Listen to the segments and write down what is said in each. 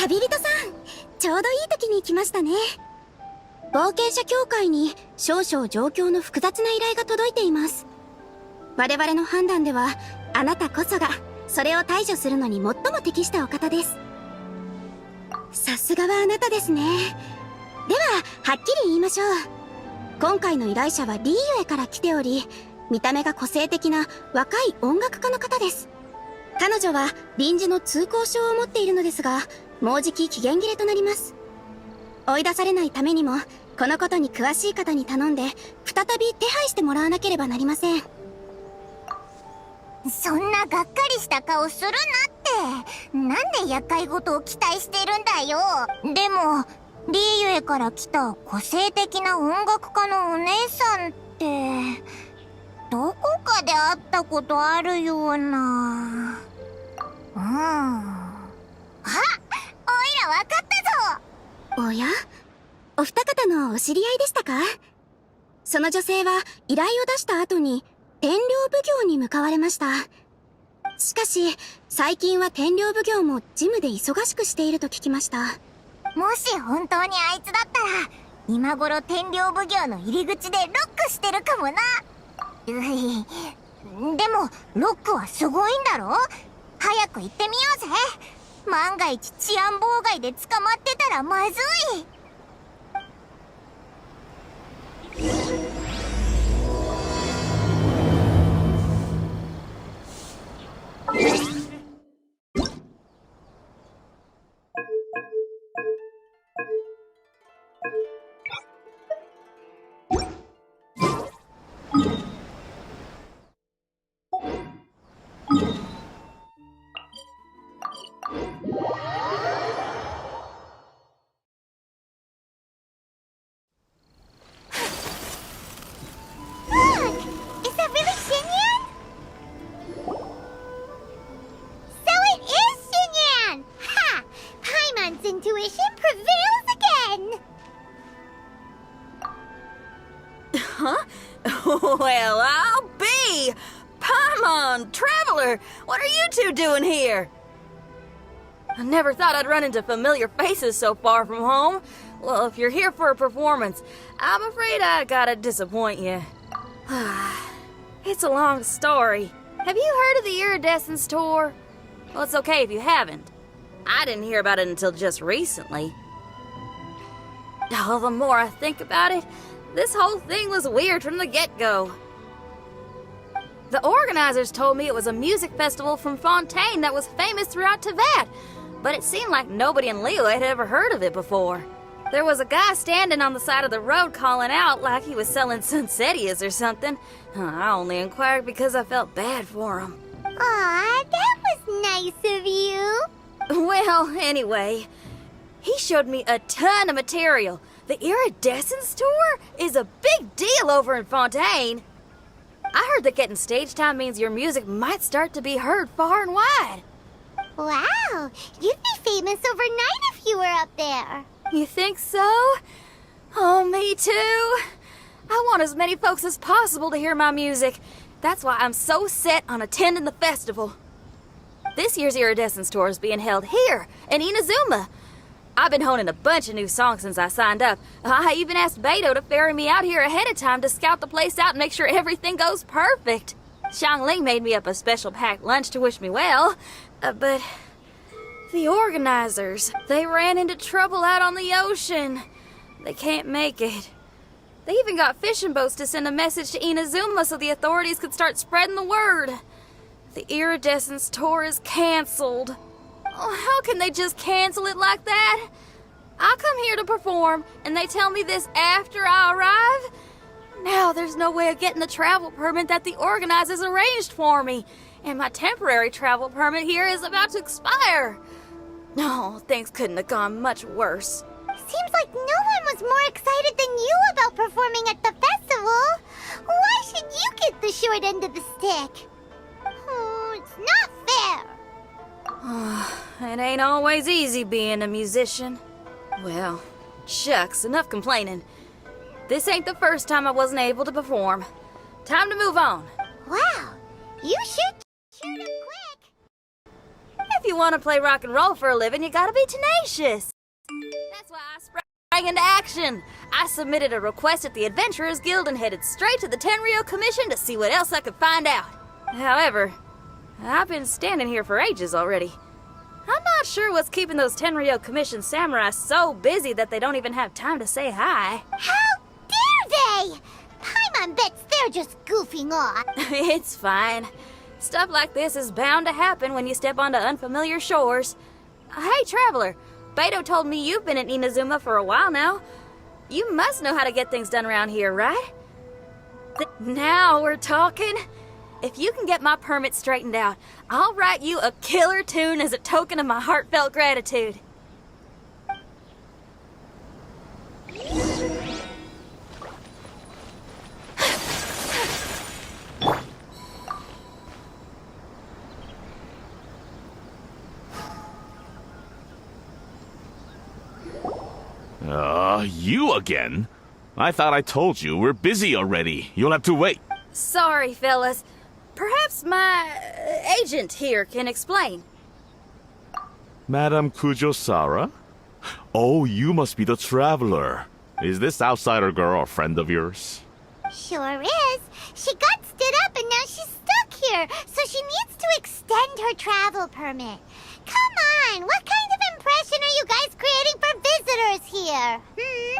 旅人さん、ちょうどいい時に来ましたね。冒険者協会に少々状況の複雑な依頼が届いています。我々の判断では、あなたこそがそれを対処するのに最も適したお方です。さすがはあなたですね。では、はっきり言いましょう。今回の依頼者はリーユエから来ており、見た目が個性的な若い音楽家の方です。彼女は臨時の通行証を持っているのですが、もうじき期限切れとなります。追い出されないためにも、このことに詳しい方に頼んで、再び手配してもらわなければなりません。そんながっかりした顔するなって。なんで厄介事を期待してるんだよ。でも、リーユエから来た個性的な音楽家のお姉さんって、どこかで会ったことあるような。おいらわかったぞ。おや？お二方のお知り合いでしたか？その女性は依頼を出した後に天領奉行に向かわれました。しかし、最近は天領奉行も事務で忙しくしていると聞きました。もし本当にあいつだったら、今頃天領奉行の入り口でロックしてるかもな。でも、ロックはすごいんだろ？早く行ってみようぜ。万が一治安妨害で捕まってたらまずい。Intuition prevails again! Huh? Well, I'll be! Paimon, Traveler, what are you two doing here? I never thought I'd run into familiar faces so far from home. Well, if you're here for a performance, I'm afraid I gotta disappoint you. It's a long story. Have you heard of the Iridescence Tour? Well, it's okay if you haven't. I didn't hear about it until just recently. Oh, the more I think about it, this whole thing was weird from the get-go. The organizers told me it was a music festival from Fontaine that was famous throughout Teyvat, but it seemed like nobody in Leo had ever heard of it before. There was a guy standing on the side of the road calling out like he was selling Sunsetias or something. I only inquired because I felt bad for him. Aw, that was nice of you. Well, anyway, he showed me a ton of material. The Iridescence Tour is a big deal over in Fontaine. I heard that getting stage time means your music might start to be heard far and wide. Wow, you'd be famous overnight if you were up there. You think so? Oh, me too. I want as many folks as possible to hear my music. That's why I'm so set on attending the festival. This year's Iridescence Tour is being held here, in Inazuma. I've been honing a bunch of new songs since I signed up. I even asked Beto to ferry me out here ahead of time to scout the place out and make sure everything goes perfect. Xiangling made me up a special packed lunch to wish me well, but the organizers, they ran into trouble out on the ocean. They can't make it. They even got fishing boats to send a message to Inazuma so the authorities could start spreading the word. The Iridescence Tour is canceled. Oh, how can they just cancel it like that? I come here to perform, and they tell me this after I arrive? Now there's no way of getting the travel permit that the organizers arranged for me, and my temporary travel permit here is about to expire. No, things couldn't have gone much worse. Seems like no one was more excited than you about performing at the festival. Why should you get the short end of the stick? It's not fair. It ain't always easy being a musician. Well, shucks, enough complaining. This ain't the first time I wasn't able to perform. Time to move on. Wow, you shoot it quick. If you want to play rock and roll for a living, you gotta be tenacious. That's why I sprang into action. I submitted a request at the Adventurers Guild and headed straight to the Tenryou Commission to see what else I could find out. However, I've been standing here for ages already. I'm not sure what's keeping those Tenryou Commission samurai so busy that they don't even have time to say hi. How dare they? Paimon bets they're just goofing off. It's fine. Stuff like this is bound to happen when you step onto unfamiliar shores. Hey, Traveler, Beto told me you've been in Inazuma for a while now. You must know how to get things done around here, right? Now we're talking. If you can get my permit straightened out, I'll write you a killer tune as a token of my heartfelt gratitude. You again? I thought I told you we're busy already. You'll have to wait. Sorry, fellas. Perhaps my agent here can explain. Madame Kujosara? Oh, you must be the traveler. Is this outsider girl a friend of yours? Sure is. She got stood up and now she's stuck here, so she needs to extend her travel permit. Come on, what kind of impression are you guys creating for visitors here?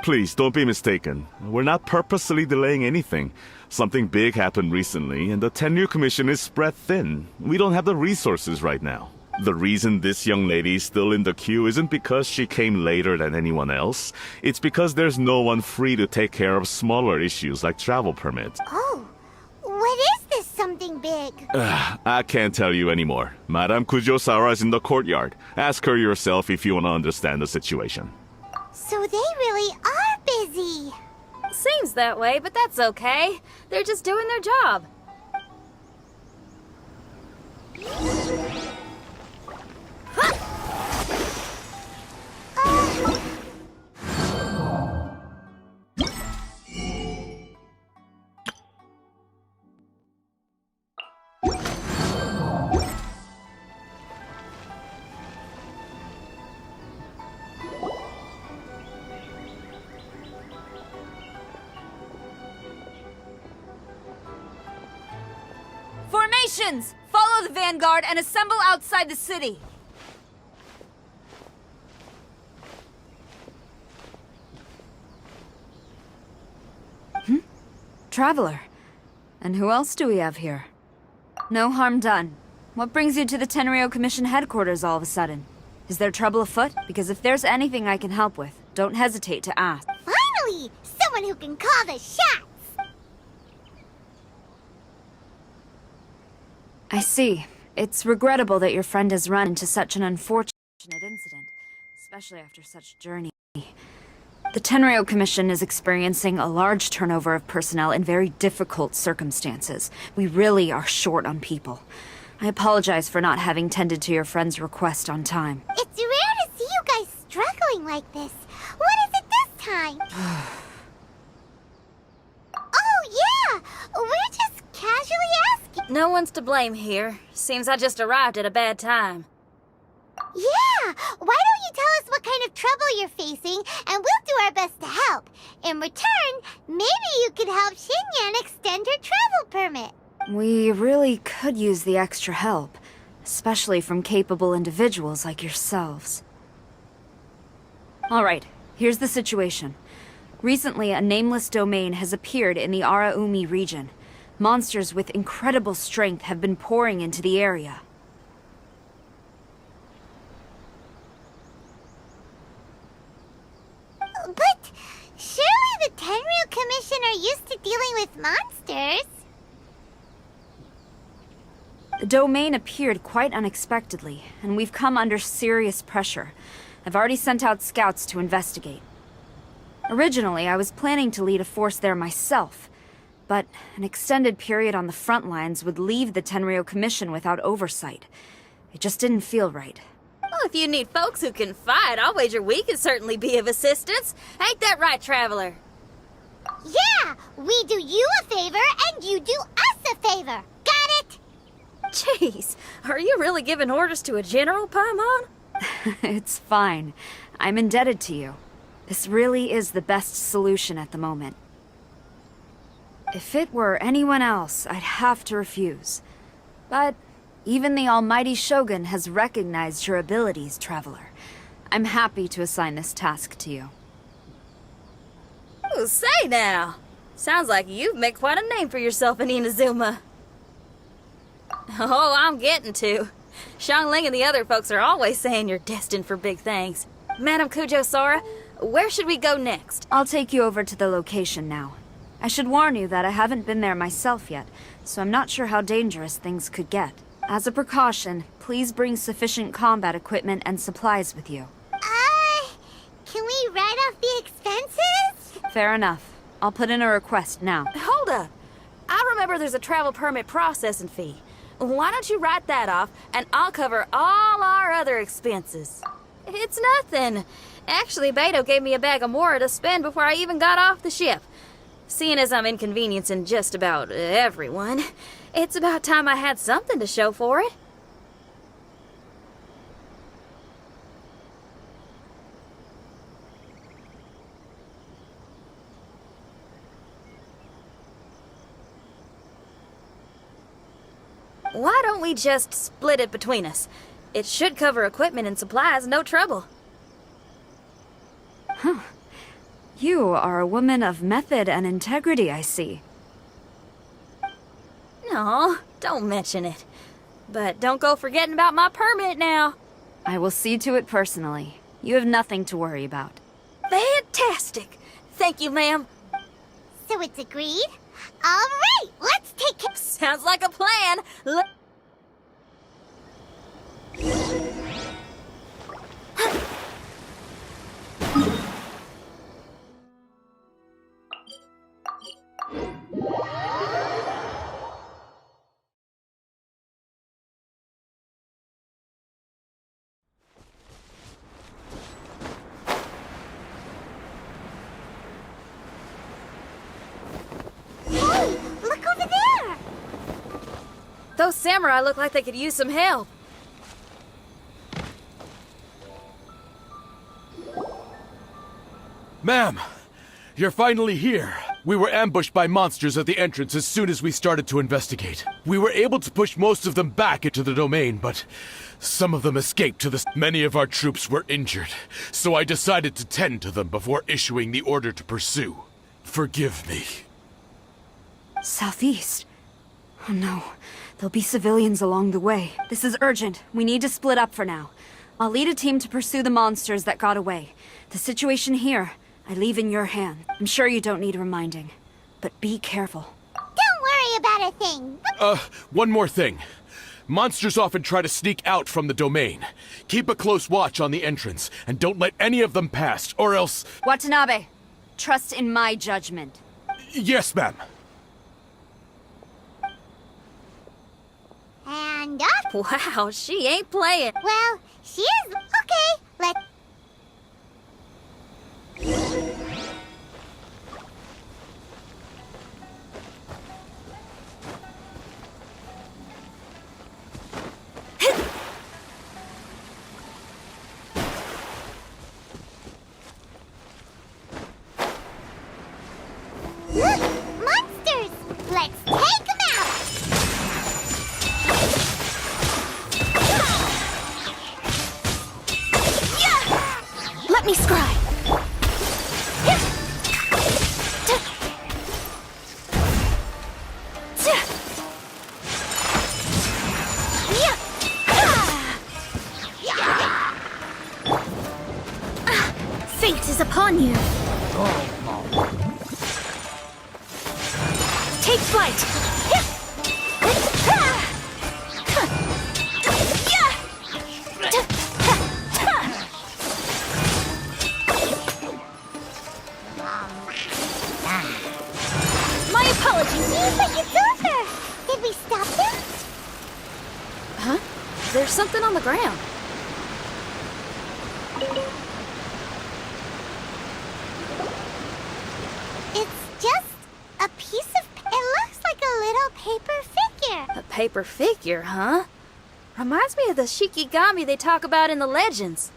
Please, don't be mistaken. We're not purposely delaying anything. Something big happened recently, and the Tenryou Commission is spread thin. We don't have the resources right now. The reason this young lady is still in the queue isn't because she came later than anyone else. It's because there's no one free to take care of smaller issues like travel permits. Oh, what is this something big? I can't tell you anymore. Madame Kujosara is in the courtyard. Ask her yourself if you want to understand the situation. So they really are busy. Seems that way, but that's okay. They're just doing their job. Formations! Follow the vanguard and assemble outside the city. Traveler. And who else do we have here? No harm done. What brings you to the Tenryou Commission headquarters all of a sudden? Is there trouble afoot? Because if there's anything I can help with, don't hesitate to ask. Finally! Someone who can call the shots! I see. It's regrettable that your friend has run into such an unfortunate incident, especially after such a journey. The Tenryou Commission is experiencing a large turnover of personnel in very difficult circumstances. We really are short on people. I apologize for not having tended to your friend's request on time. It's rare to see you guys struggling like this. What is it this time? Oh, yeah! We're just casually asking. No one's to blame here. Seems I just arrived at a bad time. Yeah! Why don't you tell us what kind of trouble you're facing, and we'll do our best to help. In return, maybe you could help Xinyan extend her travel permit. We really could use the extra help, especially from capable individuals like yourselves. Alright, here's the situation. Recently, a nameless domain has appeared in the Araumi region. Monsters with incredible strength have been pouring into the area. But surely the Tenryou Commission are used to dealing with monsters. The domain appeared quite unexpectedly, and we've come under serious pressure. I've already sent out scouts to investigate. Originally, I was planning to lead a force there myself, but an extended period on the front lines would leave the Tenryou Commission without oversight. It just didn't feel right. Well, if you need folks who can fight, I'll wager we can certainly be of assistance. Ain't that right, Traveler? Yeah! We do you a favor, and you do us a favor. Got it? Jeez, are you really giving orders to a general, Paimon? It's fine. I'm indebted to you. This really is the best solution at the moment. If it were anyone else, I'd have to refuse. But even the almighty Shogun has recognized your abilities, Traveler. I'm happy to assign this task to you. Ooh, say now. Sounds like you've made quite a name for yourself in Inazuma. Oh, I'm getting to. Xiangling and the other folks are always saying you're destined for big things. Madam Kujo-Sora, where should we go next? I'll take you over to the location now. I should warn you that I haven't been there myself yet, so I'm not sure how dangerous things could get. As a precaution, please bring sufficient combat equipment and supplies with you. Can we write off the expenses? Fair enough. I'll put in a request now. Hold up. I remember there's a travel permit processing fee. Why don't you write that off, and I'll cover all our other expenses. It's nothing. Actually, Beto gave me a bag of Mora to spend before I even got off the ship. Seeing as I'm inconveniencing just about everyone, it's about time I had something to show for it. Why don't we just split it between us? It should cover equipment and supplies, no trouble. You are a woman of method and integrity, I see. No, don't mention it. But don't go forgetting about my permit now. I will see to it personally. You have nothing to worry about. Fantastic. Thank you, ma'am. So it's agreed? All right, let's take it. Sounds like a plan. Hey, look over there. Those samurai look like they could use some help. Ma'am, you're finally here. We were ambushed by monsters at the entrance as soon as we started to investigate. We were able to push most of them back into the domain, but some of them escaped to the... Many of our troops were injured, so I decided to tend to them before issuing the order to pursue. Forgive me. Southeast? Oh no. There'll be civilians along the way. This is urgent. We need to split up for now. I'll lead a team to pursue the monsters that got away. The situation here, I leave in your hand. I'm sure you don't need reminding. But be careful. Don't worry about a thing. One more thing. Monsters often try to sneak out from the domain. Keep a close watch on the entrance, and don't let any of them pass, or else... Watanabe, trust in my judgment. Yes, ma'am. And up. Wow, she ain't playing. Well, she is. Okay, let's... Look! Monsters! Let's take them out! Let me scry. Fate is upon you. Take flight. My apologies. Seems like it's over! Did we stop them? Huh? There's something on the ground. It's just a piece of... It looks like a little paper figure. A paper figure, huh? Reminds me of the Shikigami they talk about in the legends.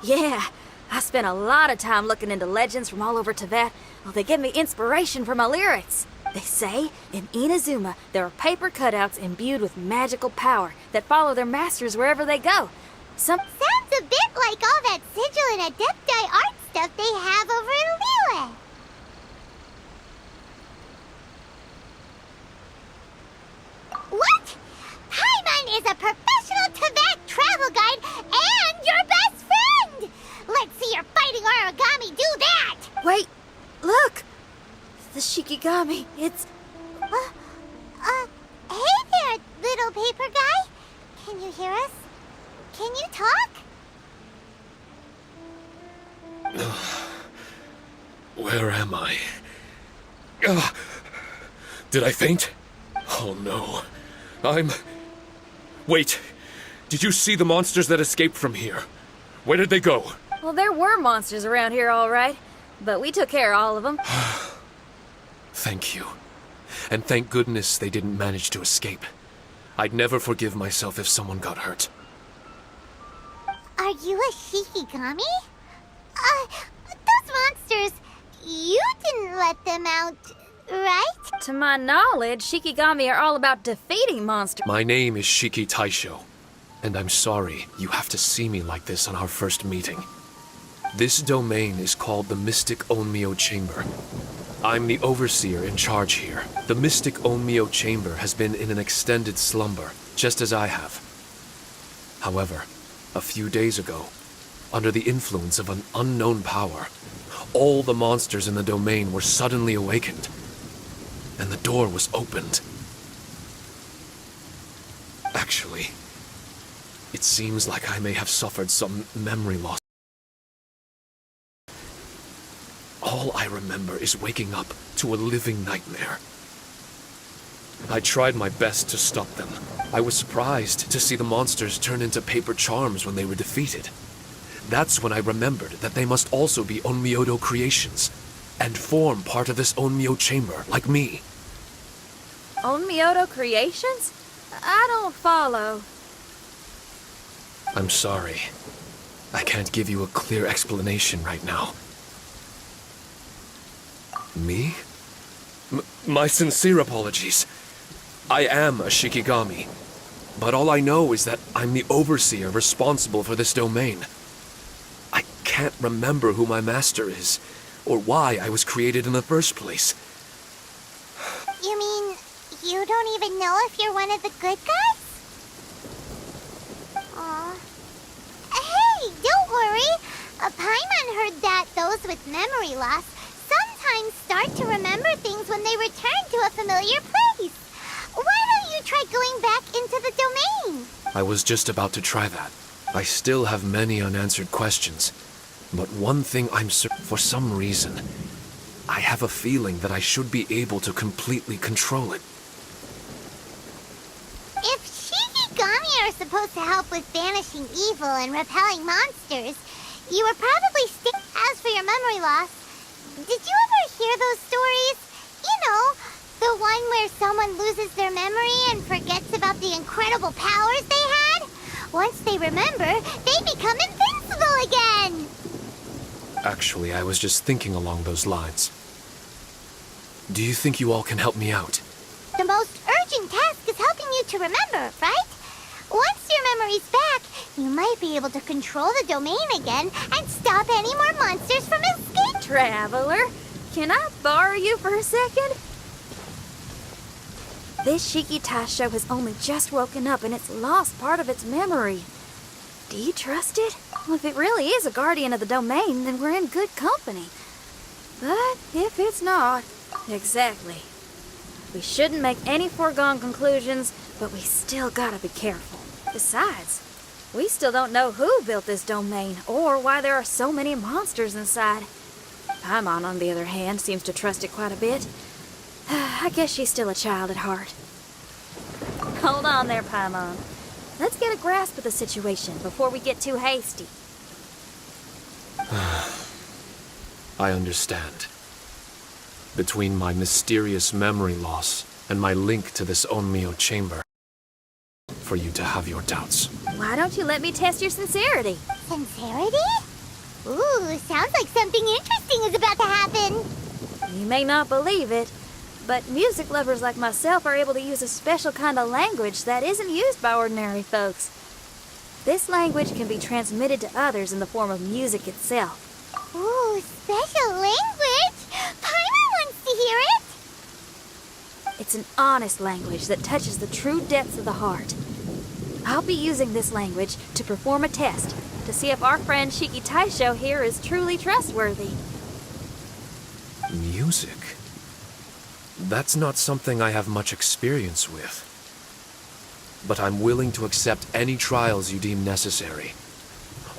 Yeah, I spent a lot of time looking into legends from all over Tibet. Well, they give me inspiration for my lyrics. They say in Inazuma there are paper cutouts imbued with magical power that follow their masters wherever they go. Sounds a bit like all that sigil and adepti art stuff they have over in Liyue. What? Paimon is a professional Tibet travel guide and your best friend! Let's see your fighting origami do that! Wait, look! The Shikigami, it's... Hey there, little paper guy. Can you hear us? Can you talk? Where am I? Did I faint? Oh no. Wait. Did you see the monsters that escaped from here? Where did they go? Well, there were monsters around here, all right. But we took care of all of them. Thank you. And thank goodness they didn't manage to escape. I'd never forgive myself if someone got hurt. Are you a Shikigami? Those monsters, you didn't let them out, right? To my knowledge, Shikigami are all about defeating monsters. My name is Shiki Taisho, and I'm sorry you have to see me like this on our first meeting. This domain is called the Mystic Onmyo Chamber. I'm the overseer in charge here. The Mystic Onmyo Chamber has been in an extended slumber, just as I have. However, a few days ago, under the influence of an unknown power, all the monsters in the domain were suddenly awakened, and the door was opened. Actually, it seems like I may have suffered some memory loss. All I remember is waking up to a living nightmare. I tried my best to stop them. I was surprised to see the monsters turn into paper charms when they were defeated. That's when I remembered that they must also be Onmyodo creations, and form part of this Onmyo chamber, like me. Onmyodo creations? I don't follow. I'm sorry. I can't give you a clear explanation right now. Me? My sincere apologies. I am a Shikigami, but all I know is that I'm the overseer responsible for this domain. I can't remember who my master is, or why I was created in the first place. You mean you don't even know if you're one of the good guys? Aw. Hey, don't worry. Paimon heard that those with memory loss sometimes start to remember things when they return to a familiar place. Why don't you try going back into the domain? I was just about to try that. I still have many unanswered questions, but one thing I'm certain, for some reason, I have a feeling that I should be able to completely control it. If Shikigami are supposed to help with banishing evil and repelling monsters, you were probably As for your memory loss, did you ever hear those stories? You know, the one where someone loses their memory and forgets about the incredible powers they had? Once they remember, they become invincible again! Actually, I was just thinking along those lines. Do you think you all can help me out? The most urgent task is helping you to remember, right? Once your memory's back, you might be able to control the domain again and stop any more monsters from escaping. Traveler, can I borrow you for a second? This Shiki Taisho has only just woken up and it's lost part of its memory. Do you trust it? Well, if it really is a guardian of the domain, then we're in good company. But if it's not, exactly. We shouldn't make any foregone conclusions, but we still gotta be careful. Besides, we still don't know who built this domain or why there are so many monsters inside. Paimon, on the other hand, seems to trust it quite a bit. I guess she's still a child at heart. Hold on there, Paimon. Let's get a grasp of the situation before we get too hasty. I understand. Between my mysterious memory loss and my link to this Onmyo chamber, for you to have your doubts. Why don't you let me test your sincerity? Sincerity? Ooh, sounds like something interesting is about to happen. You may not believe it, but music lovers like myself are able to use a special kind of language that isn't used by ordinary folks. This language can be transmitted to others in the form of music itself. Ooh, special language! Paimon wants to hear it! It's an honest language that touches the true depths of the heart. I'll be using this language to perform a test to see if our friend Shiki Taisho here is truly trustworthy. Music? That's not something I have much experience with. But I'm willing to accept any trials you deem necessary.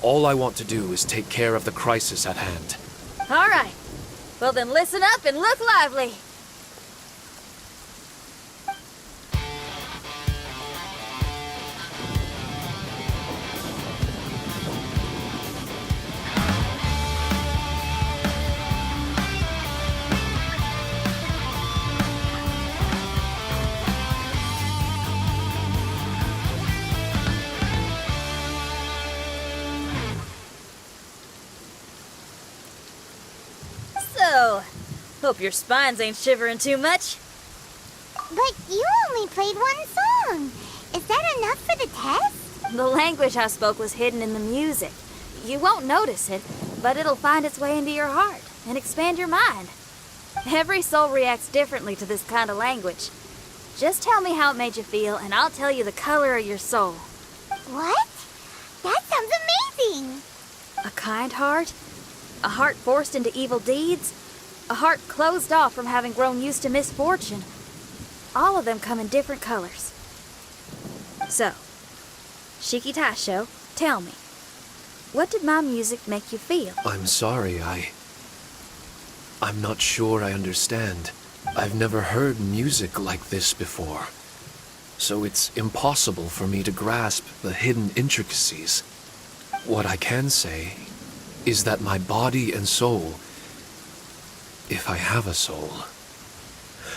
All I want to do is take care of the crisis at hand. All right. Well then listen up and look lively. So, hope your spines ain't shivering too much. But you only played one song. Is that enough for the test? The language I spoke was hidden in the music. You won't notice it, but it'll find its way into your heart and expand your mind. Every soul reacts differently to this kind of language. Just tell me how it made you feel, and I'll tell you the color of your soul. What? That sounds amazing! A kind heart? A heart forced into evil deeds? A heart closed off from having grown used to misfortune? All of them come in different colors. So, Shiki Taisho, tell me, what did my music make you feel? I'm sorry, I'm not sure I understand. I've never heard music like this before. So it's impossible for me to grasp the hidden intricacies. What I can say is that my body and soul, if I have a soul,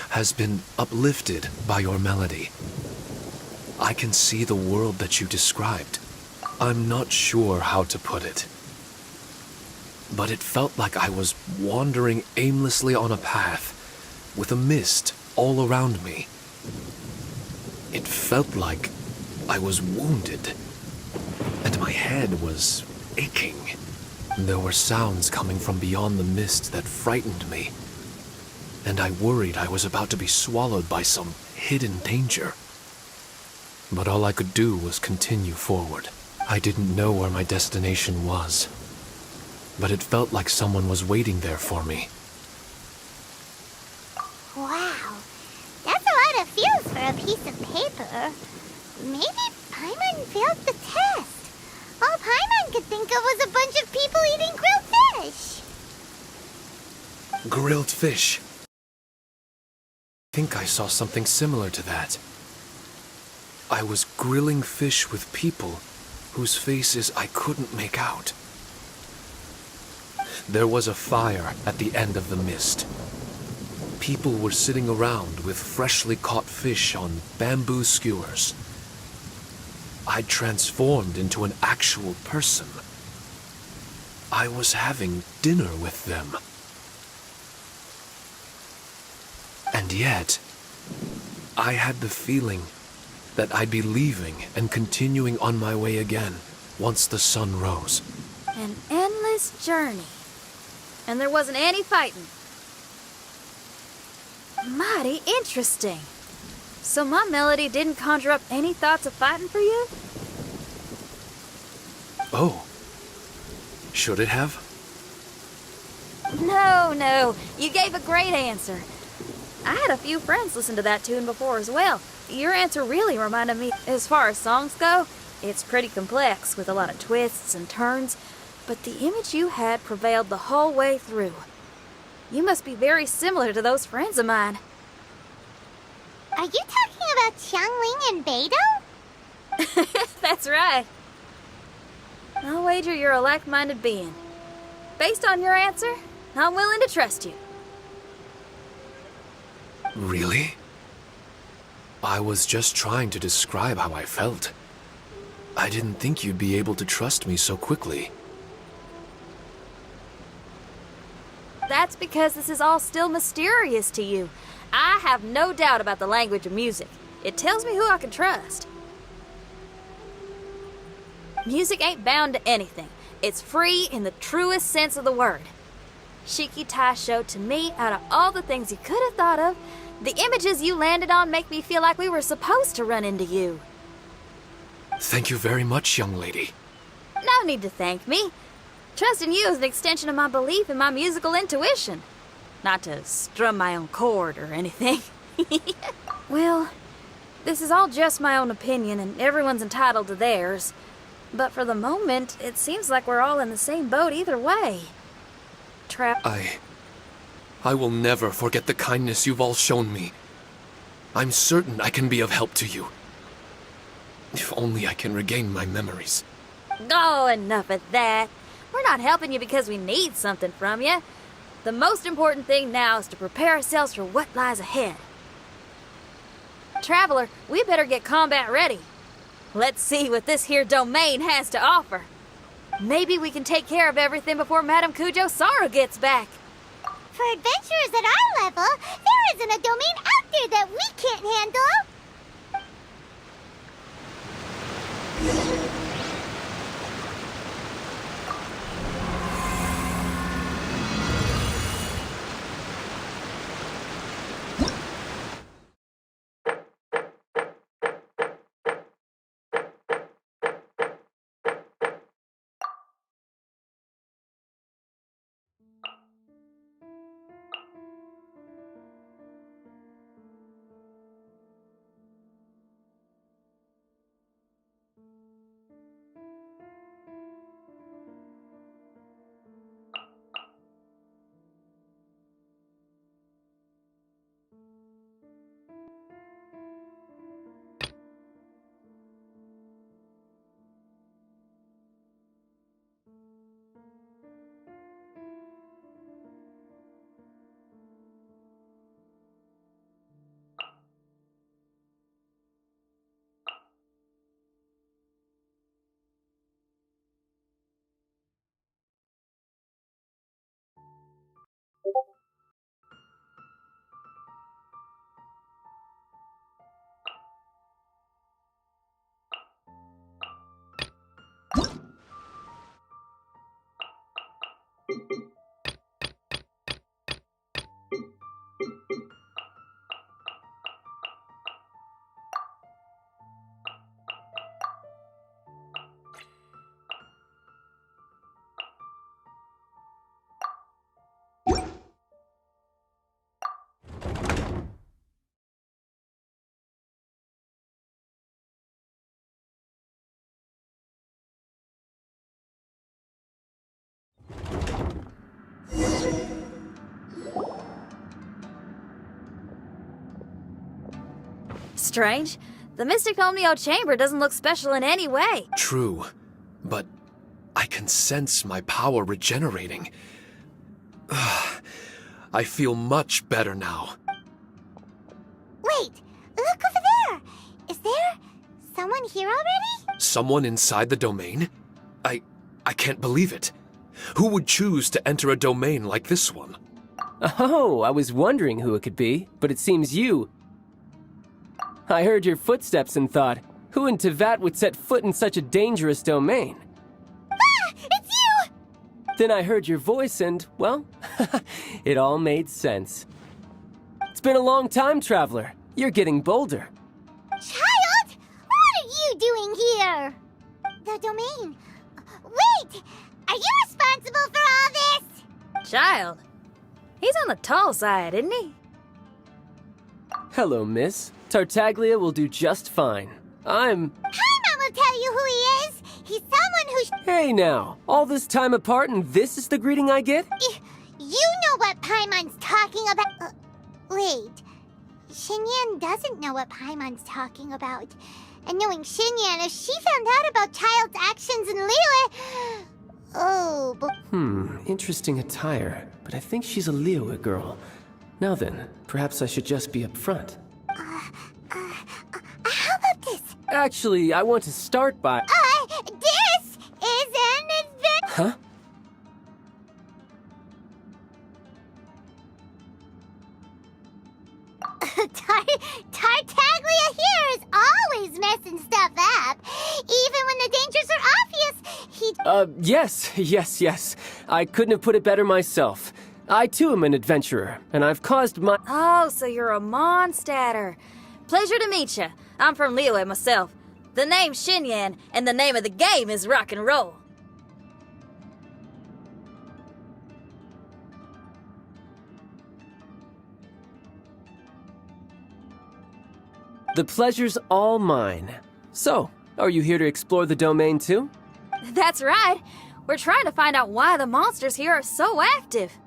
has been uplifted by your melody. I can see the world that you described. I'm not sure how to put it, but it felt like I was wandering aimlessly on a path with a mist all around me. It felt like I was wounded, and my head was aching. There were sounds coming from beyond the mist that frightened me, and I worried I was about to be swallowed by some hidden danger. But all I could do was continue forward. I didn't know where my destination was, but it felt like someone was waiting there for me. Wow, that's a lot of feels for a piece of paper. Maybe Paimon failed the test. All Paimon could think of was a bunch of people eating grilled fish. Grilled fish. I think I saw something similar to that. I was grilling fish with people whose faces I couldn't make out. There was a fire at the end of the mist. People were sitting around with freshly caught fish on bamboo skewers. I'd transformed into an actual person. I was having dinner with them. And yet, I had the feeling that I'd be leaving and continuing on my way again once the sun rose. An endless journey. And there wasn't any fighting. Mighty interesting. So my melody didn't conjure up any thoughts of fighting for you? Oh. Should it have? No. You gave a great answer. I had a few friends listen to that tune before as well. Your answer really reminded me, as far as songs go, it's pretty complex with a lot of twists and turns, but the image you had prevailed the whole way through. You must be very similar to those friends of mine. Are you talking about Xiangling and Beidou? That's right. I'll wager you're a like-minded being. Based on your answer, I'm willing to trust you. Really? I was just trying to describe how I felt. I didn't think you'd be able to trust me so quickly. That's because this is all still mysterious to you. I have no doubt about the language of music. It tells me who I can trust. Music ain't bound to anything. It's free in the truest sense of the word. Shiki Taisho, to me, out of all the things you could have thought of, the images you landed on make me feel like we were supposed to run into you. Thank you very much, young lady. No need to thank me. Trusting you is an extension of my belief in my musical intuition. Not to strum my own chord or anything. Well, this is all just my own opinion, and everyone's entitled to theirs. But for the moment, it seems like we're all in the same boat either way. I will never forget the kindness you've all shown me. I'm certain I can be of help to you. If only I can regain my memories. Oh, enough of that. We're not helping you because we need something from you. The most important thing now is to prepare ourselves for what lies ahead. Traveler, we better get combat ready. Let's see what this here domain has to offer. Maybe we can take care of everything before Madame Kujo Sara gets back. For adventurers at our level, there isn't a domain out there that we can't handle. Strange. The Mystic Omnio Chamber doesn't look special in any way. True, but I can sense my power regenerating. I feel much better now. Wait, look over there! Is there someone here already? Someone inside the domain? I can't believe it. Who would choose to enter a domain like this one? Oh, I was wondering who it could be, but it seems you. I heard your footsteps and thought, who in Tevat would set foot in such a dangerous domain? Ah! It's you! Then I heard your voice and, well, it all made sense. It's been a long time, Traveler. You're getting bolder. Child! What are you doing here? The domain. Wait! Are you responsible for all this? Child. He's on the tall side, isn't he? Hello, miss. Tartaglia will do just fine. Paimon will tell you who he is. He's someone who's... Hey now, all this time apart and this is the greeting I get? You know what Paimon's talking about. Wait. Xinyan doesn't know what Paimon's talking about. And knowing Xinyan, if she found out about Child's actions in Liyue... Oh, but... Interesting attire, but I think she's a Liyue girl. Now then, perhaps I should just be upfront. Actually, I want to start by... This is an adventure. Huh? Tartaglia here is always messing stuff up. Even when the dangers are obvious, Yes. I couldn't have put it better myself. I too am an adventurer, and I've caused my... Oh, so you're a Mondstatter. Pleasure to meet you. I'm from Liyue myself. The name's Xinyan, and the name of the game is rock and roll. The pleasure's all mine. So, are you here to explore the domain too? That's right. We're trying to find out why the monsters here are so active.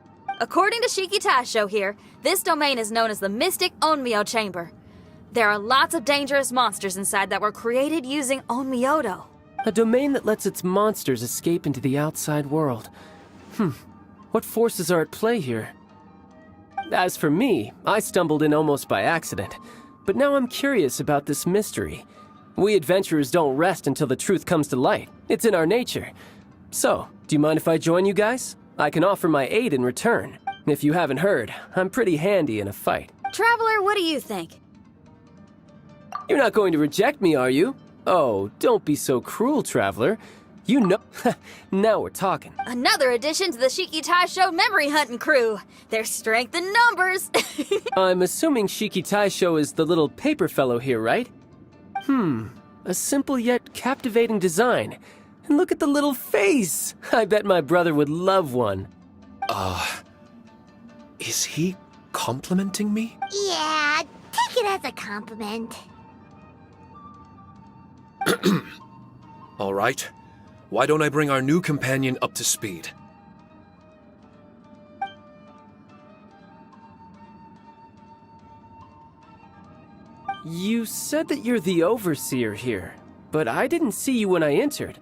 According to Shiki Taisho here, this domain is known as the Mystic Onmyo Chamber. There are lots of dangerous monsters inside that were created using Onmyodo. A domain that lets its monsters escape into the outside world. What forces are at play here? As for me, I stumbled in almost by accident. But now I'm curious about this mystery. We adventurers don't rest until the truth comes to light. It's in our nature. So, do you mind if I join you guys? I can offer my aid in return. If you haven't heard, I'm pretty handy in a fight. Traveler, what do you think? You're not going to reject me, are you? Oh, don't be so cruel, Traveler. You know... Now we're talking. Another addition to the Shiki Taisho memory hunting crew. There's strength in numbers. I'm assuming Shiki Taisho is the little paper fellow here, right? A simple yet captivating design. And look at the little face! I bet my brother would love one. Is he complimenting me? yeah, take it as a compliment. All right. Why don't I bring our new companion up to speed? You said that you're the overseer here, but I didn't see you when I entered.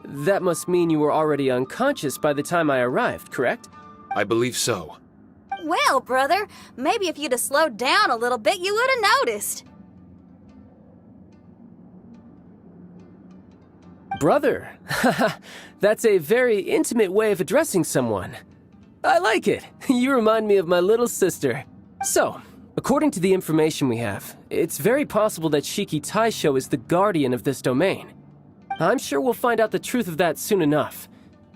That must mean you were already unconscious by the time I arrived, correct? I believe so. Well, brother, maybe if you'd have slowed down a little bit, you would have noticed. Brother. That's a very intimate way of addressing someone. I like it. You remind me of my little sister. So, according to the information we have, it's very possible that Shiki Taisho is the guardian of this domain. I'm sure we'll find out the truth of that soon enough.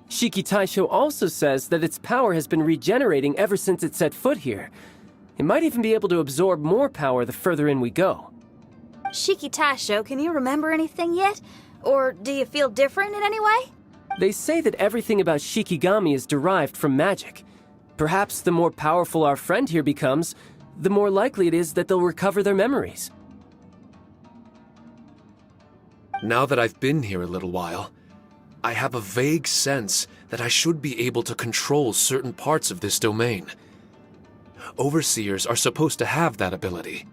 Shiki Taisho also says that its power has been regenerating ever since it set foot here. It might even be able to absorb more power the further in we go. Shiki Taisho, can you remember anything yet? Or do you feel different in any way? They say that everything about Shikigami is derived from magic. Perhaps the more powerful our friend here becomes, the more likely it is that they'll recover their memories. Now that I've been here a little while, I have a vague sense that I should be able to control certain parts of this domain. Overseers are supposed to have that ability.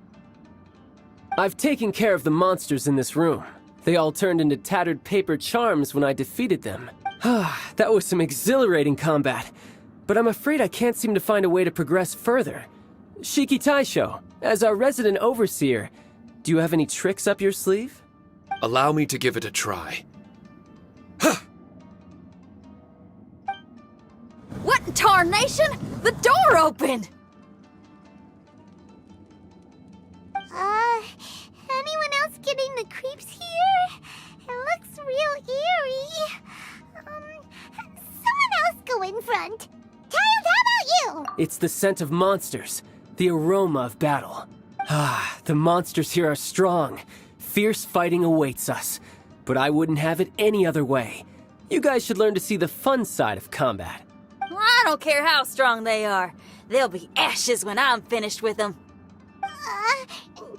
I've taken care of the monsters in this room. They all turned into tattered paper charms when I defeated them. That was some exhilarating combat. But I'm afraid I can't seem to find a way to progress further. Shiki Taisho, as our resident overseer, do you have any tricks up your sleeve? Allow me to give it a try. What in tarnation? The door opened! Anyone else getting the creeps here? It looks real eerie. Someone else go in front. Child, how about you? It's the scent of monsters, the aroma of battle. The monsters here are strong. Fierce fighting awaits us. But I wouldn't have it any other way. You guys should learn to see the fun side of combat. I don't care how strong they are. They'll be ashes when I'm finished with them.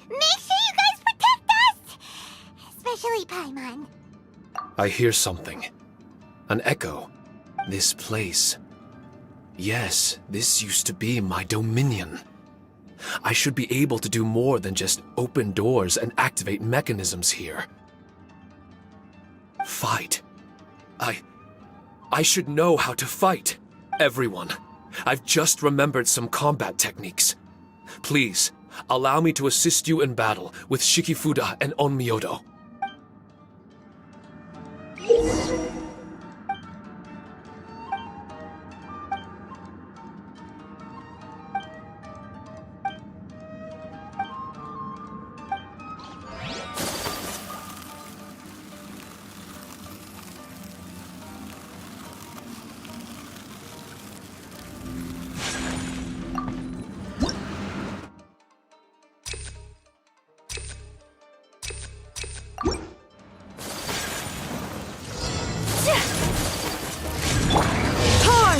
Make sure you guys protect us! Especially Paimon. I hear something. An echo. This place. Yes, this used to be my dominion. I should be able to do more than just open doors and activate mechanisms here. Fight. I should know how to fight. Everyone, I've just remembered some combat techniques. Please, allow me to assist you in battle with Shikifuda and Onmyodo.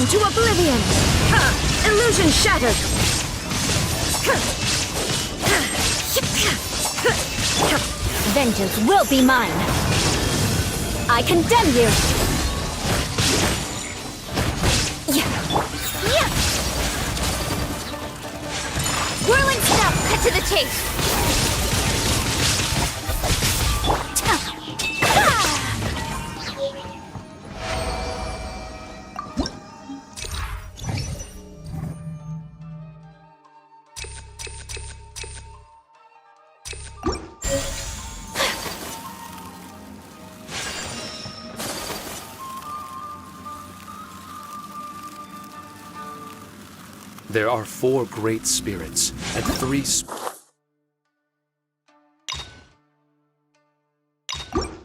into oblivion! Illusion shattered! Vengeance will be mine! I condemn you! Whirling snout, cut to the chase! There are 4 great spirits and 3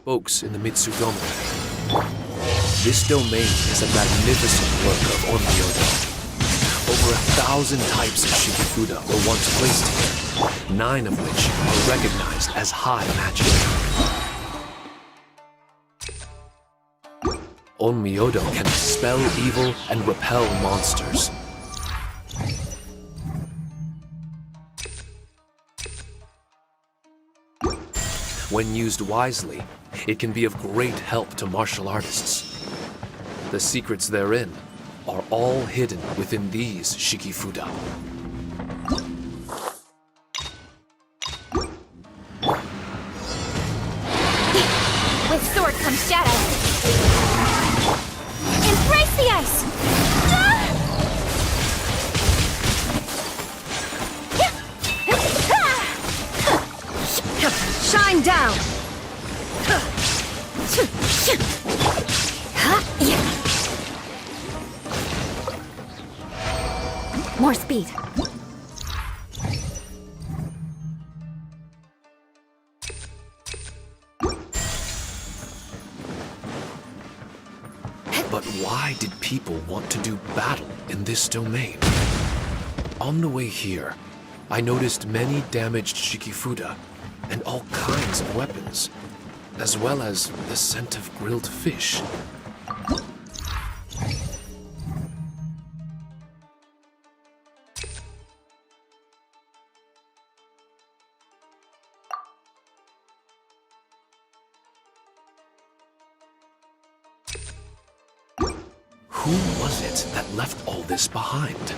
spokes in the Mitsudome. This domain is a magnificent work of Onmyodo. Over 1,000 types of Shikifuda were once placed here, 9 of which are recognized as high magic. Onmyodo can dispel evil and repel monsters. When used wisely, it can be of great help to martial artists. The secrets therein are all hidden within these Shikifuda. With sword comes shadow! Embrace the ice! Shine down! More speed. But why did people want to do battle in this domain? On the way here, I noticed many damaged Shikifuda and all kinds of weapons, as well as the scent of grilled fish. Who was it that left all this behind?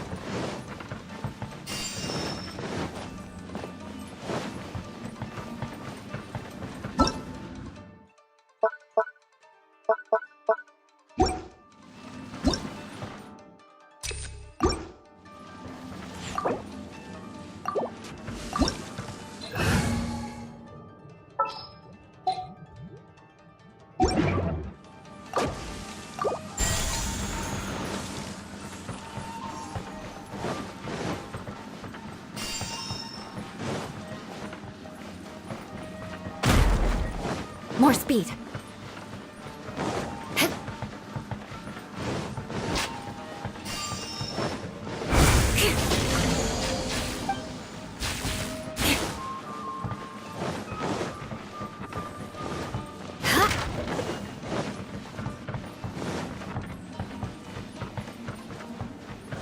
More speed.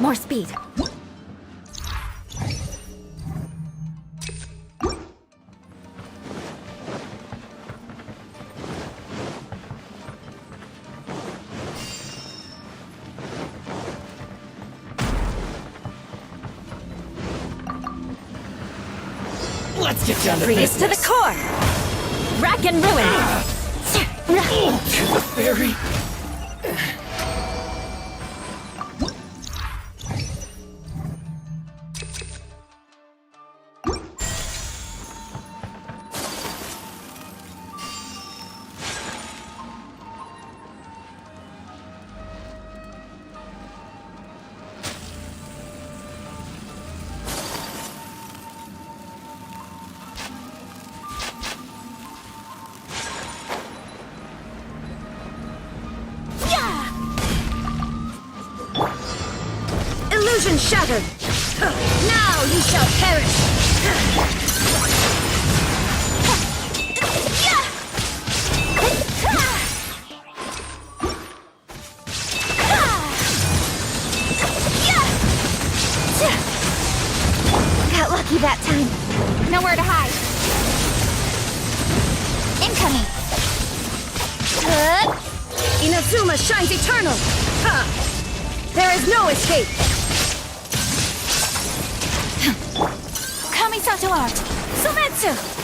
More speed. Let's get down to Freeze to the business. core! Rack and ruin! To the ferry. Illusion shattered! Now you shall perish! Lucky that time. Nowhere to hide. Incoming. Inazuma shines eternal! Ha! There is no escape! Kamisato art! Sumetsu!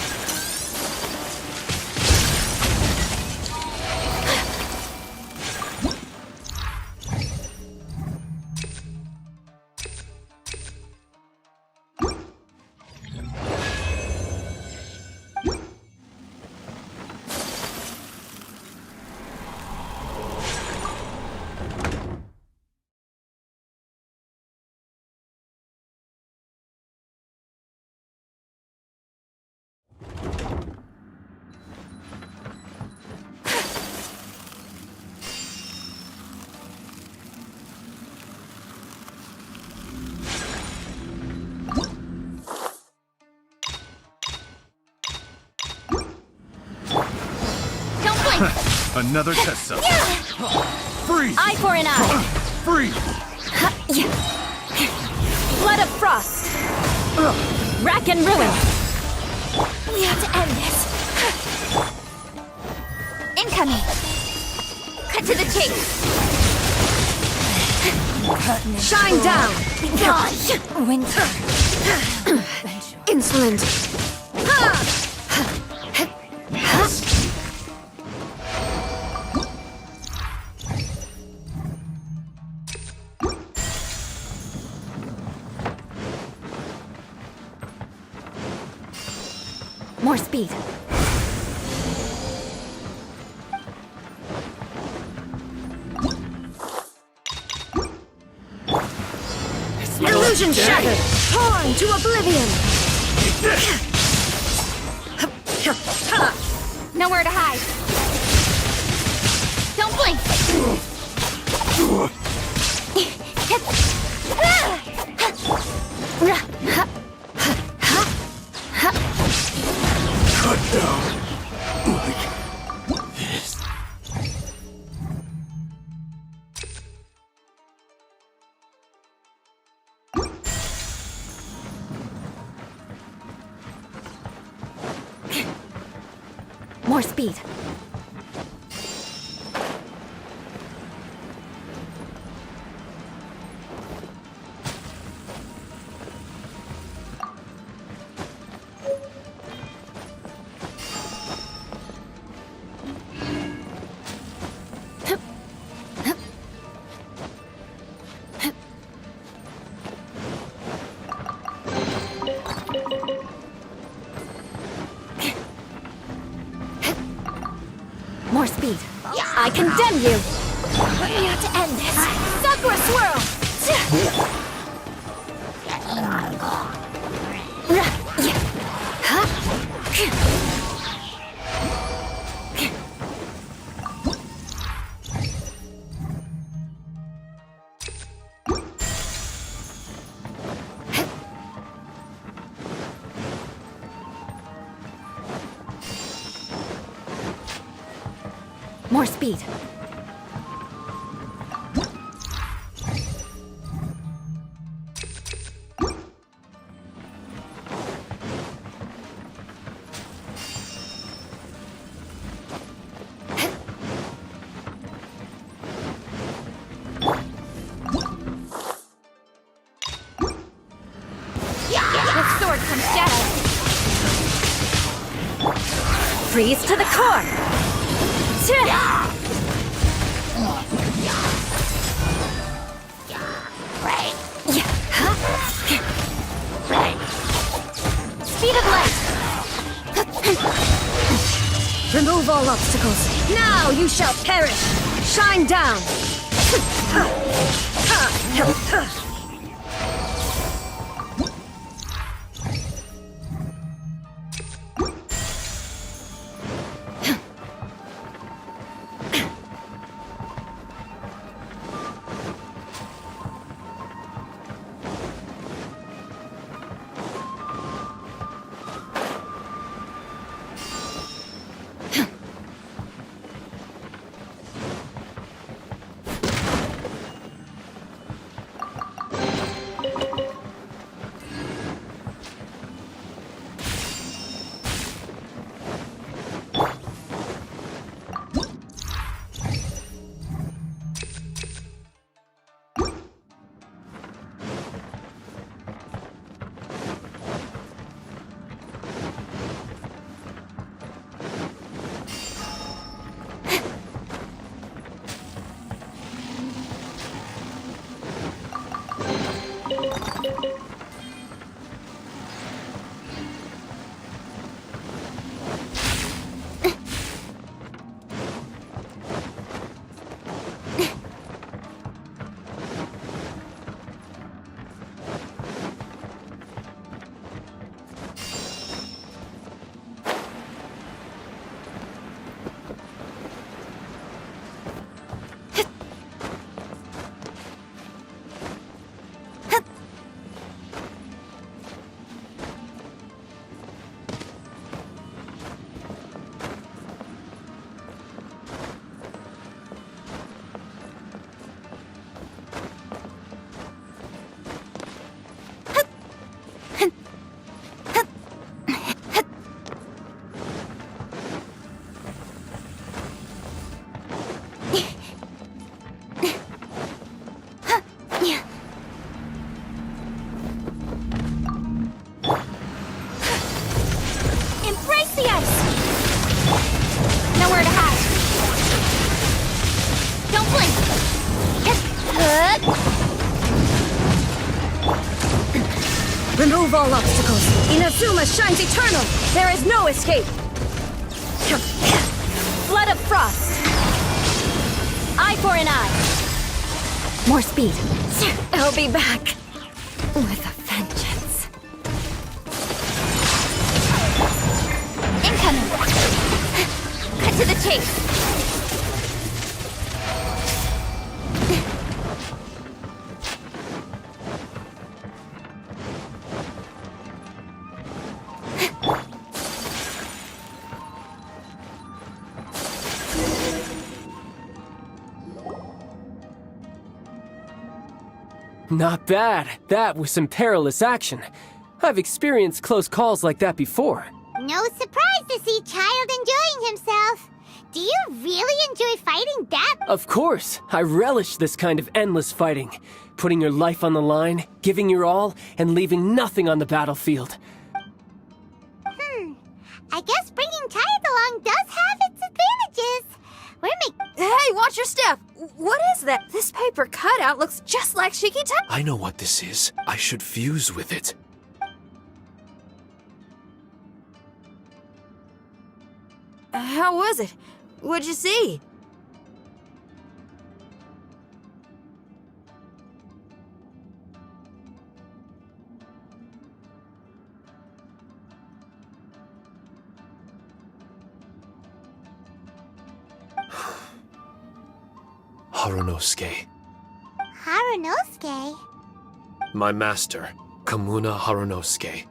Another test cell. Freeze! Eye for an eye! Freeze! Blood of frost! Rack and ruin! We have to end this! Incoming! Cut to the chase! Shine down! Winter! Insolent! More speed. Illusion shattered! Torn to oblivion! Nowhere to hide. Don't blink. Cut down like this. More speed. More speed. I condemn you! We have to end this! Sakura Swirl! More speed. This sword comes down. Freeze to the core! Speed of light. Remove all obstacles. Now you shall perish! Shine down! Remove all obstacles. Inazuma shines eternal. There is no escape. Flood of frost. Eye for an eye. More speed. I'll be back with a vengeance. Incoming. Cut to the chase. Not bad. That was some perilous action. I've experienced close calls like that before. No surprise to see Child enjoying himself. Do you really enjoy fighting that? Of course. I relish this kind of endless fighting. Putting your life on the line, giving your all, and leaving nothing on the battlefield. I guess bringing Child along does have its advantages. Hey, watch your step! What is that? This paper cutout looks just like Shikita. I know what this is. I should fuse with it. How was it? What'd you see? Harunosuke. Harunosuke? My master, Kamuna Harunosuke.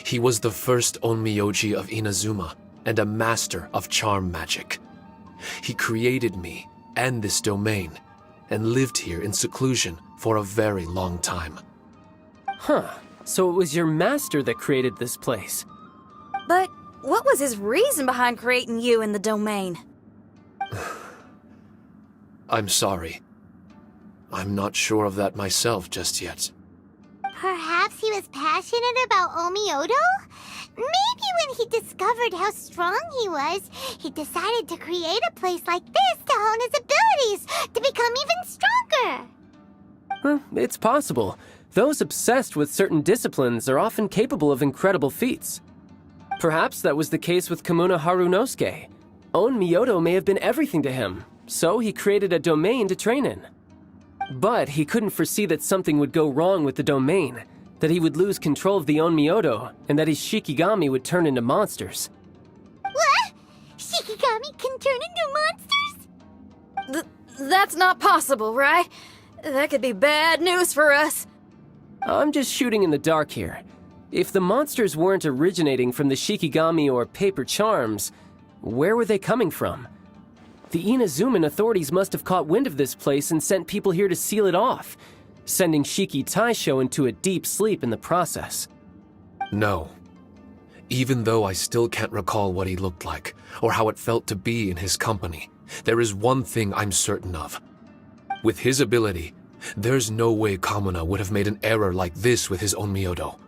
He was the first Onmyoji of Inazuma and a master of charm magic. He created me and this domain and lived here in seclusion for a very long time. Huh. So it was your master that created this place. But what was his reason behind creating you in the domain? I'm sorry. I'm not sure of that myself just yet. Perhaps he was passionate about Omiodo? Maybe when he discovered how strong he was, he decided to create a place like this to hone his abilities, to become even stronger. It's possible. Those obsessed with certain disciplines are often capable of incredible feats. Perhaps that was the case with Kamuna Harunosuke. Onmyodo may have been everything to him, so he created a domain to train in. But he couldn't foresee that something would go wrong with the domain, that he would lose control of the Onmyodo, and that his Shikigami would turn into monsters. What? Shikigami can turn into monsters? That's not possible, right? That could be bad news for us. I'm just shooting in the dark here. If the monsters weren't originating from the Shikigami or paper charms, where were they coming from? The Inazuman authorities must have caught wind of this place and sent people here to seal it off, sending Shiki Taisho into a deep sleep in the process. No. Even though I still can't recall what he looked like, or how it felt to be in his company, there is one thing I'm certain of. With his ability, there's no way Kamuna would have made an error like this with his Onmyodo.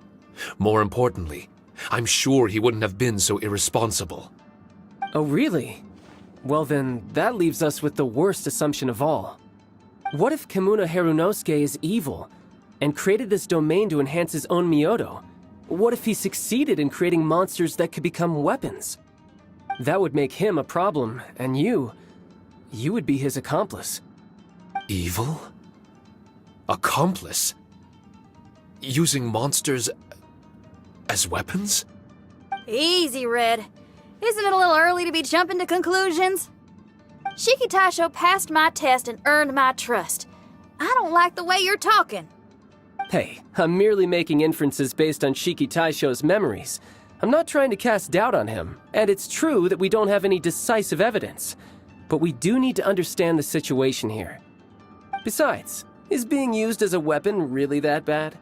More importantly, I'm sure he wouldn't have been so irresponsible. Oh, really? Well then, that leaves us with the worst assumption of all. What if Kamuna Harunosuke is evil, and created this domain to enhance his own Myoto. What if he succeeded in creating monsters that could become weapons? That would make him a problem, and you would be his accomplice. Evil? Accomplice? Using monsters as weapons? Easy, Red. Isn't it a little early to be jumping to conclusions? Shiki Taisho passed my test and earned my trust. I don't like the way you're talking. Hey, I'm merely making inferences based on Shiki Taisho's memories. I'm not trying to cast doubt on him, and it's true that we don't have any decisive evidence. But we do need to understand the situation here. Besides, is being used as a weapon really that bad?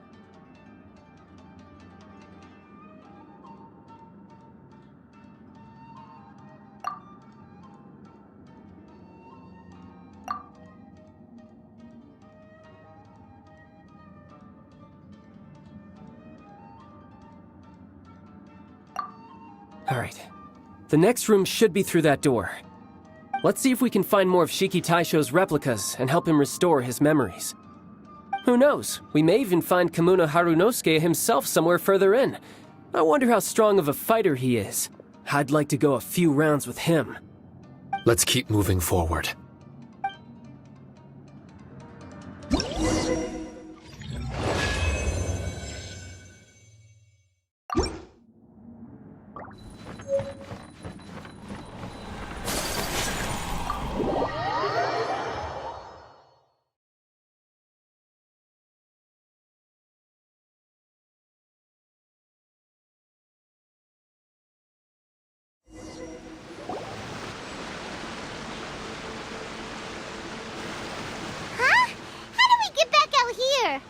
Alright. The next room should be through that door. Let's see if we can find more of Shiki Taisho's replicas and help him restore his memories. Who knows? We may even find Kamuna Harunosuke himself somewhere further in. I wonder how strong of a fighter he is. I'd like to go a few rounds with him. Let's keep moving forward. Huh? How do we get back out here?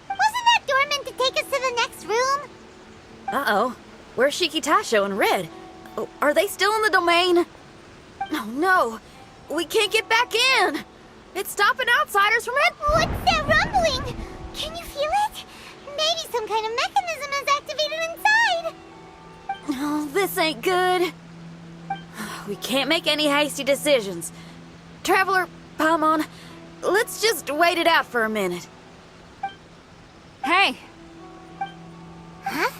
Wasn't that door meant to take us to the next room? Uh-oh. Where's Shiki Taisho and Red? Oh, are they still in the domain? Oh, no. We can't get back in. It's stopping outsiders from it. What's that rumbling? Can you feel it? Maybe some kind of mechanism is activated inside. Oh, this ain't good. We can't make any hasty decisions. Traveler, Paimon, let's just wait it out for a minute. Hey! Huh?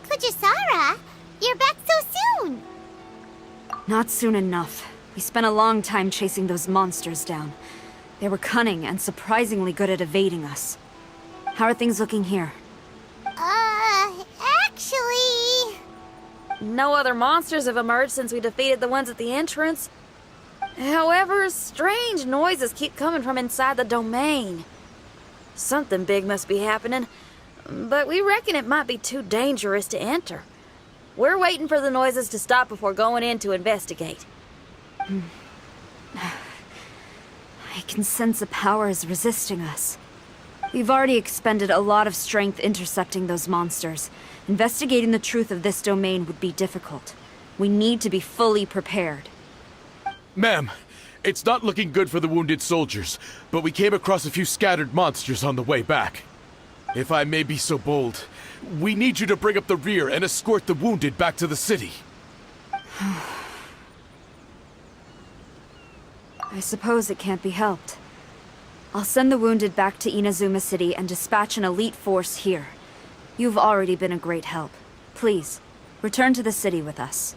Kujisara, you're back so soon. Not soon enough. We spent a long time chasing those monsters down. They were cunning and surprisingly good at evading us. How are things looking here? Actually... No other monsters have emerged since we defeated the ones at the entrance. However, strange noises keep coming from inside the domain. Something big must be happening, but we reckon it might be too dangerous to enter. We're waiting for the noises to stop before going in to investigate. I can sense a power is resisting us. We've already expended a lot of strength intercepting those monsters. Investigating the truth of this domain would be difficult. We need to be fully prepared. Ma'am, it's not looking good for the wounded soldiers, but we came across a few scattered monsters on the way back. If I may be so bold, we need you to bring up the rear and escort the wounded back to the city. I suppose it can't be helped. I'll send the wounded back to Inazuma City and dispatch an elite force here. You've already been a great help. Please, return to the city with us.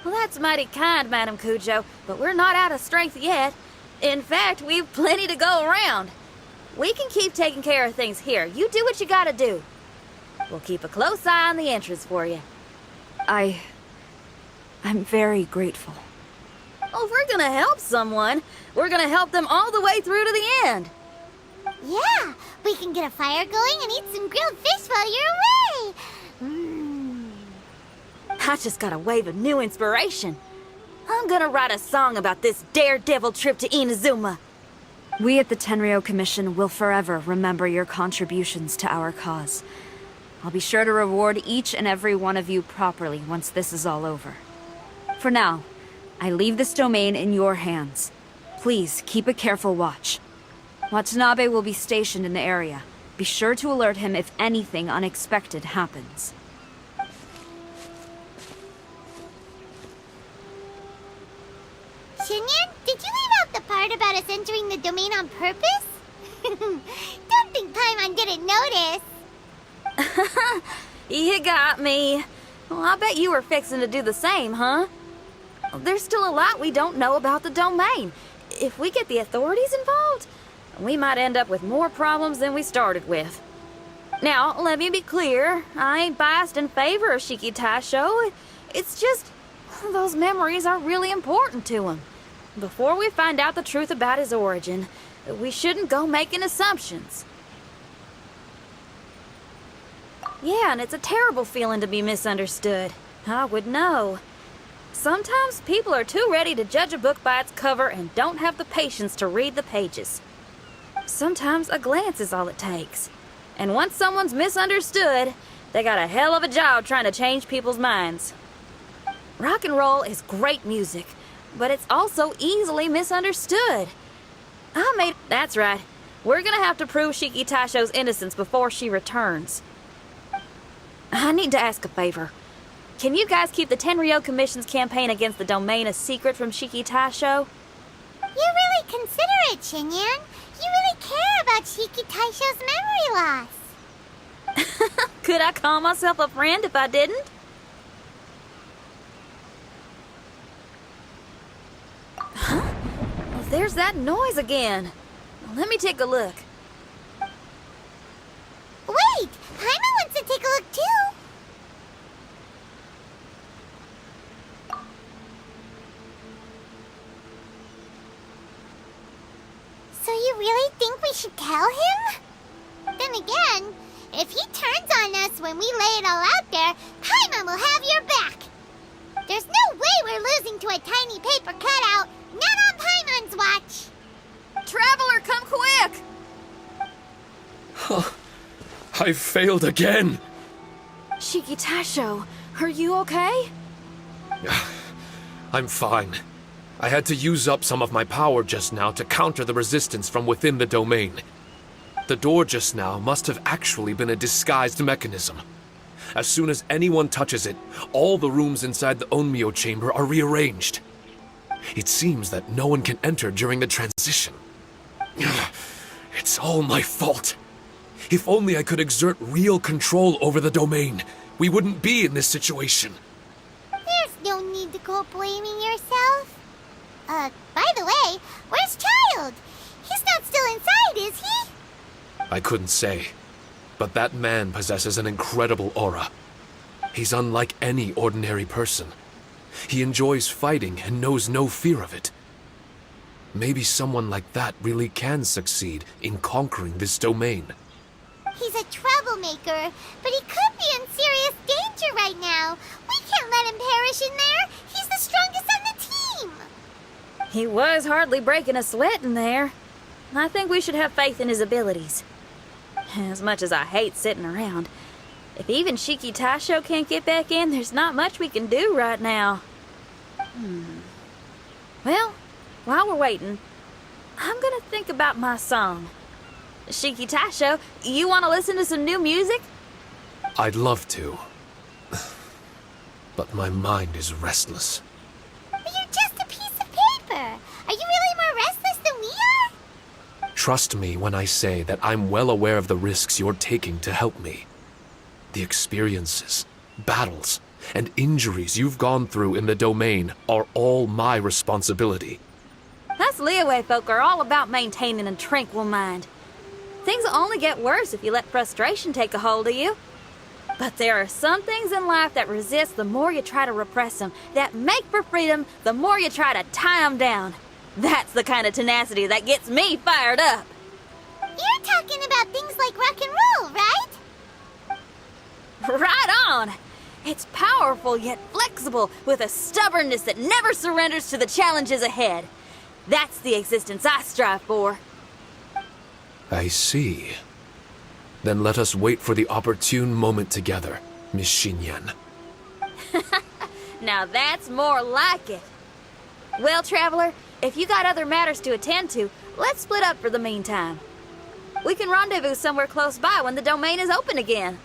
Well, that's mighty kind, Madam Kujo, but we're not out of strength yet. In fact, we've plenty to go around. We can keep taking care of things here. You do what you gotta do. We'll keep a close eye on the entrance for you. I'm very grateful. Oh, if we're gonna help someone, we're gonna help them all the way through to the end. Yeah, we can get a fire going and eat some grilled fish while you're away. I just got a wave of new inspiration. I'm gonna write a song about this daredevil trip to Inazuma. We at the Tenryou Commission will forever remember your contributions to our cause. I'll be sure to reward each and every one of you properly once this is all over. For now, I leave this domain in your hands. Please keep a careful watch. Watanabe will be stationed in the area. Be sure to alert him if anything unexpected happens. Shinyan, did you leave out the part about us entering the domain on purpose? Don't don't think Paimon didn't notice. You got me. Well, I bet you were fixing to do the same, huh? There's still a lot we don't know about the domain. If we get the authorities involved, we might end up with more problems than we started with. Now, let me be clear. I ain't biased in favor of Shiki Taisho. It's just, those memories are really important to him. Before we find out the truth about his origin, we shouldn't go making assumptions. Yeah, and it's a terrible feeling to be misunderstood. I would know. Sometimes people are too ready to judge a book by its cover and don't have the patience to read the pages. Sometimes a glance is all it takes. And once someone's misunderstood, they got a hell of a job trying to change people's minds. Rock and roll is great music, but it's also easily misunderstood. That's right. We're gonna have to prove Shiki Taisho's innocence before she returns. I need to ask a favor. Can you guys keep the Tenryou Commission's campaign against the domain a secret from Shiki Taisho? You're really considerate, Xinyan. You really care about Shiki Taisho's memory loss. Could I call myself a friend if I didn't? Huh? Well, there's that noise again. Let me take a look. Wait! Paimon wants to take a look too! So you really think we should tell him? Then again, if he turns on us when we lay it all out there, Paimon will have your back! There's no way we're losing to a tiny paper cutout, not on Paimon's watch! Traveler, come quick! I failed again! Shiki Taisho, are you okay? I'm fine. I had to use up some of my power just now to counter the resistance from within the domain. The door just now must have actually been a disguised mechanism. As soon as anyone touches it, all the rooms inside the Onmyo chamber are rearranged. It seems that no one can enter during the transition. It's all my fault. If only I could exert real control over the domain, we wouldn't be in this situation. There's no need to go blaming yourself. By the way, where's Child? He's not still inside, is he? I couldn't say, but that man possesses an incredible aura. He's unlike any ordinary person. He enjoys fighting and knows no fear of it. Maybe someone like that really can succeed in conquering this domain. He's a troublemaker, but he could be in serious danger right now. We can't let him perish in there. He's the strongest on the team. He was hardly breaking a sweat in there. I think we should have faith in his abilities. As much as I hate sitting around, if even Shiki Taisho can't get back in, there's not much we can do right now. Well, while we're waiting, I'm gonna think about my song. Shiki Taisho, you want to listen to some new music? I'd love to. But my mind is restless. But you're just a piece of paper. Are you really more restless than we are? Trust me when I say that I'm well aware of the risks you're taking to help me. The experiences, battles, and injuries you've gone through in the domain are all my responsibility. Us Liyue folk are all about maintaining a tranquil mind. Things will only get worse if you let frustration take a hold of you. But there are some things in life that resist the more you try to repress them, that make for freedom the more you try to tie them down. That's the kind of tenacity that gets me fired up. You're talking about things like rock and roll, right? Right on! It's powerful yet flexible, with a stubbornness that never surrenders to the challenges ahead. That's the existence I strive for. I see. Then let us wait for the opportune moment together, Miss Xinyan. Now that's more like it. Well, Traveler, if you got other matters to attend to, let's split up for the meantime. We can rendezvous somewhere close by when the domain is open again.